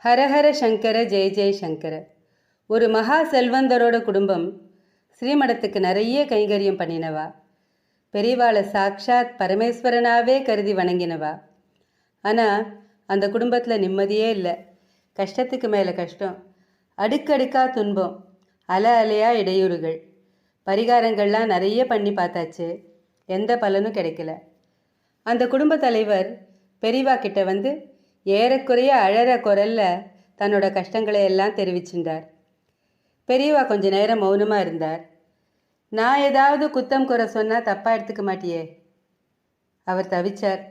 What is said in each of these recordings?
ஹரஹர சங்கர ஜெய ஜெய சங்கர. ஒரு மகா செல்வந்தரோட குடும்பம் ஸ்ரீமடத்துக்கு நிறைய கைங்கரியம் பண்ணினவா. பெரியவாளை சாக்ஷாத் பரமேஸ்வரனாவே கருதி வணங்கினவா. ஆனால் அந்த குடும்பத்தில் நிம்மதியே இல்லை. கஷ்டத்துக்கு மேலே கஷ்டம், அடுக்கடுக்காக துன்பம், அலை அலையாக இடையூறுகள். பரிகாரங்கள்லாம் நிறைய பண்ணி பார்த்தாச்சு, எந்த பலனும் கிடைக்கல. அந்த குடும்ப தலைவர் பெரியவா கிட்ட வந்து ஏறக்குறைய அழற குரல்ல தன்னோட கஷ்டங்களை எல்லாம் தெரிவிச்சிருந்தார். பெரியவா கொஞ்ச நேரம் மௌனமாக இருந்தார். நான் ஏதாவது குத்தம் குறை சொன்னால் தப்பாக எடுத்துக்க மாட்டியே? அவர் தவிச்சார்.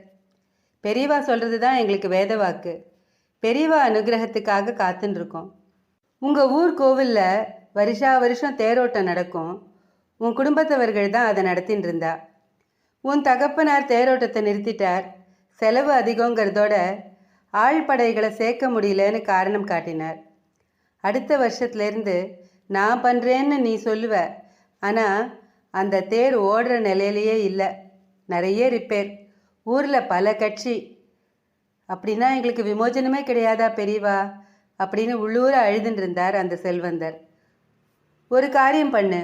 பெரியவா சொல்கிறது தான் எங்களுக்கு வேத வாக்கு. பெரியவா அனுகிரகத்துக்காக காத்துன்னு இருக்கோம். உங்கள் ஊர் கோவிலில் வருஷம் தேரோட்டம் நடக்கும். உன் குடும்பத்தவர்கள் தான் அதை நடத்தின்னு இருந்தா. உன் தகப்பனார் தேரோட்டத்தை நிறுத்திட்டார். செலவு அதிகங்கிறதோட ஆழ்படைகளை சேர்க்க முடியலன்னு காரணம் காட்டினார். அடுத்த வருஷத்துலேருந்து நான் பண்ணுறேன்னு நீ சொல்லுவ, ஆனால் அந்த தேர் ஓடுற நிலையிலேயே இல்லை. நிறைய ரிப்பேர், ஊரில் பல கட்சி. அப்படின்னா எங்களுக்கு விமோச்சனமே கிடையாதா பெரியவா அப்படின்னு உள்ளூர அழுதுன்னு இருந்தார் அந்த செல்வந்தர். ஒரு காரியம் பண்ணு,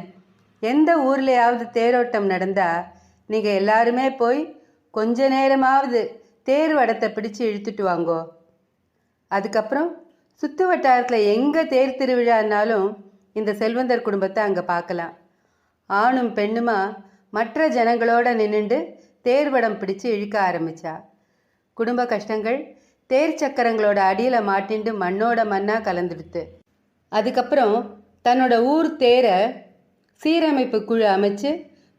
எந்த ஊர்லையாவது தேரோட்டம் நடந்தால் நீங்கள் எல்லாருமே போய் கொஞ்ச நேரமாவது தேர் வடத்தை பிடிச்சு இழுத்துட்டு வாங்கோ. அதுக்கப்புறம் சுற்று வட்டாரத்தில் எங்கே தேர் திருவிழான்னாலும் இந்த செல்வந்தர் குடும்பத்தை அங்கே பார்க்கலாம். ஆணும் பெண்ணுமா மற்ற ஜனங்களோட நின்றுண்டு தேர் வடம் பிடிச்சு இழுக்க ஆரம்பித்தா. குடும்ப கஷ்டங்கள் தேர் சக்கரங்களோட அடியில் மாட்டிண்டு மண்ணோட மண்ணாக கலந்துடுத்து. அதுக்கப்புறம் தன்னோட ஊர் தேரை சீரமைப்பு குழு அமைச்சு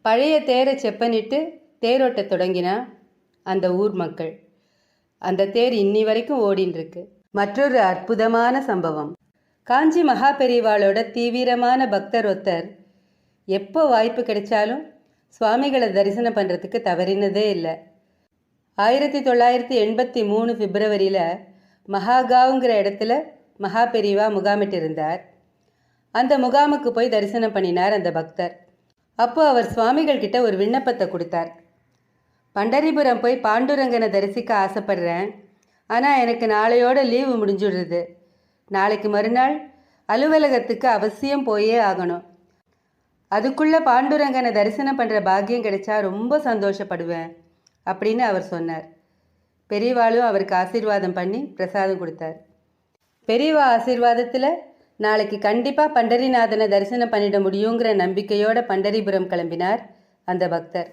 பழைய தேரை செப்பனிட்டு தேரோட்ட தொடங்கினா அந்த ஊர் மக்கள். அந்த தேர் இன்னி வரைக்கும் ஓடின்னு இருக்கு. மற்றொரு அற்புதமான சம்பவம். காஞ்சி மகா பெரியவாளோட தீவிரமான பக்தர் ஒருத்தர் எப்போ வாய்ப்பு கிடைச்சாலும் சுவாமிகளை தரிசனம் பண்ணுறதுக்கு தவறினதே இல்லை. 1983 பிப்ரவரியில் மகாகாவுங்கிற இடத்துல மகா பெரியவா முகாமிட்டு இருந்தார். அந்த முகாமுக்கு போய் தரிசனம் பண்ணினார் அந்த பக்தர். அப்போ அவர் சுவாமிகள் கிட்ட ஒரு விண்ணப்பத்தை கொடுத்தார். பண்டரிபுரம் போய் பாண்டுரங்கனை தரிசிக்க ஆசைப்படுறேன், ஆனால் எனக்கு நாளையோட லீவு முடிஞ்சுடுறது. நாளைக்கு மறுநாள் அலுவலகத்துக்கு அவசியம் போயே ஆகணும். அதுக்குள்ளே பாண்டுரங்கனை தரிசனம் பண்ணுற பாக்கியம் கிடைச்சா ரொம்ப சந்தோஷப்படுவேன் அப்படின்னு அவர் சொன்னார். பெரியவாளும் அவருக்கு ஆசீர்வாதம் பண்ணி பிரசாதம் கொடுத்தார். பெரியவா ஆசீர்வாதத்தில் நாளைக்கு கண்டிப்பாக பண்டரிநாதனை தரிசனம் பண்ணிட முடியுங்கிற நம்பிக்கையோட பண்டரிபுரம் கிளம்பினார் அந்த பக்தர்.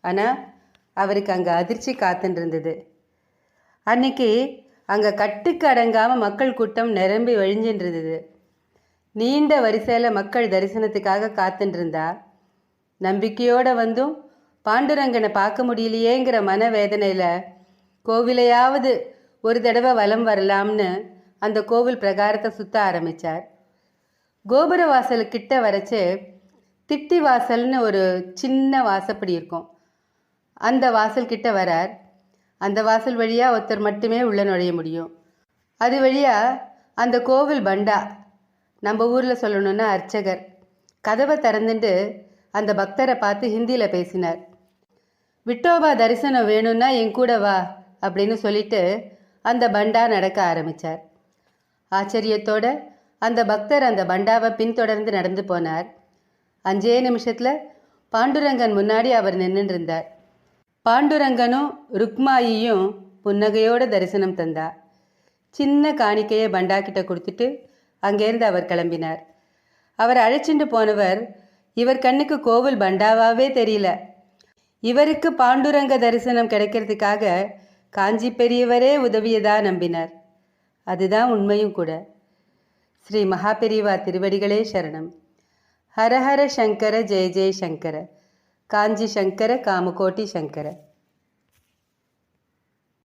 ஆனால் அவருக்கு அங்கே அதிர்ச்சி காத்துன்னு இருந்தது. அன்னைக்கு அங்கே கட்டுக்கு அடங்காமல் மக்கள் கூட்டம் நிரம்பி வழிஞ்சுன்னு இருந்தது. நீண்ட வரிசையில் மக்கள் தரிசனத்துக்காக காத்துன்னு இருந்தா. நம்பிக்கையோடு வந்தும் பாண்டுரங்கனை பார்க்க முடியலையேங்கிற மனவேதனையில் கோவிலையாவது ஒரு தடவை வலம் வரலாம்னு அந்த கோவில் பிரகாரத்தை சுற்ற ஆரம்பித்தார். கோபுர வாசலுக்கிட்ட வரைச்சு திட்டி வாசல்னு ஒரு சின்ன வாசப்படி இருக்கும். அந்த வாசல் கிட்ட வரார். அந்த வாசல் வழியாக ஒருத்தர் மட்டுமே உள்ளே நுழைய முடியும். அது வழியாக அந்த கோவில் பண்டா, நம்ம ஊரில் சொல்லணுன்னா அர்ச்சகர், கதவை திறந்துட்டு அந்த பக்தரை பார்த்து ஹிந்தியில் பேசினார். விட்டோபா தரிசனம் வேணும்னா என் கூட வா அப்படின்னு சொல்லிட்டு அந்த பண்டா நடக்க ஆரம்பித்தார். ஆச்சரியத்தோட அந்த பக்தர் அந்த பண்டாவை பின்தொடர்ந்து நடந்து போனார். 5 நிமிஷத்தில் பாண்டுரங்கன் முன்னாடி அவர் நின்றுட்டு இருந்தார். பாண்டுரங்கனும் ருக்மாயியும் புன்னகையோட தரிசனம் தந்தா. சின்ன காணிக்கையை பண்டா கிட்ட கொடுத்துட்டு அங்கேருந்து அவர் கிளம்பினார். அவர் அழைச்சிட்டு போனவர் இவர் கண்ணுக்கு கோவில் பண்டாவாவே தெரியல. இவருக்கு பாண்டுரங்க தரிசனம் கிடைக்கிறதுக்காக காஞ்சி பெரியவரே உதவியதா நம்பினார். அதுதான் உண்மையும் கூட. ஸ்ரீ மகா பெரியவா திருவடிகளே சரணம். ஹரஹர சங்கர ஜெய ஜெய சங்கர. காஞ்சி சங்கர காமகோட்டி சங்கர.